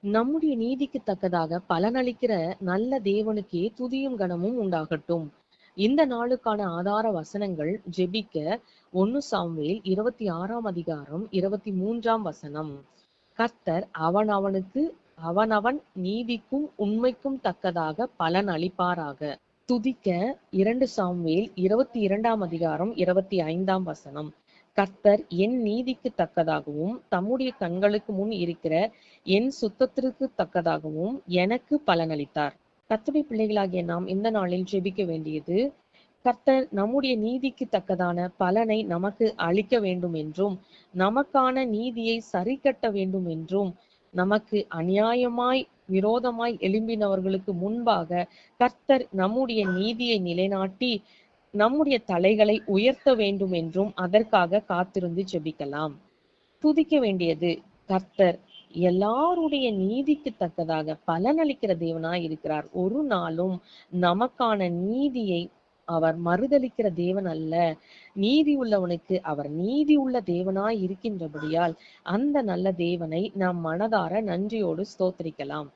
நம்முடைய நீதிக்கு தக்கதாக பலனளிக்கிற நல்ல தேவனுக்கே துதியும் கனமும் உண்டாகட்டும். இந்த நாளுக்கான ஆதார வசனங்கள் ஜெபிக்க 1 சாமுவேல் 26ஆம் அதிகாரம் 23ஆம் வசனம். கர்த்தர் அவனவன் நீதிக்கும் உண்மைக்கும் தக்கதாக பலன் அளிப்பாராக. துதிக்க 2 சாமுவேல் 22ஆம் அதிகாரம் 25ஆம் வசனம். கர்த்தர் என் நீதிக்கு தக்கதாகவும் தம்முடைய கண்களுக்கு முன் இருக்கிற என் சுத்தத்திற்கு தக்கதாகவும் எனக்கு பலனளித்தார். கர்த்தருடைய பிள்ளைகளாகிய நாம் இந்த நாளில் ஜெபிக்க வேண்டியது, கர்த்தர் நம்முடைய நீதிக்கு தக்கதான பலனை நமக்கு அளிக்க வேண்டும் என்றும், நமக்கான நீதியை சரி கட்ட வேண்டும் என்றும், நமக்கு அநியாயமாய் விரோதமாய் எழும்பினவர்களுக்கு முன்பாக கர்த்தர் நம்முடைய நீதியை நிலைநாட்டி நம்முடைய தலைகளை உயர்த்த வேண்டும் என்றும் அதற்காக காத்திருந்து ஜெபிக்கலாம். துதிக்க வேண்டியது, கர்த்தர் எல்லாருடைய நீதிக்கு தக்கதாக பலனளிக்கிற தேவனாய் இருக்கிறார். ஒரு நாளும் நமக்கான நீதியை அவர் மறுதலிக்கிற தேவன் அல்ல. நீதி உள்ளவனுக்கு அவர் நீதி உள்ள தேவனாய் இருக்கின்றபடியால் அந்த நல்ல தேவனை நாம் மனதார நன்றியோடு ஸ்தோத்திரிக்கலாம்.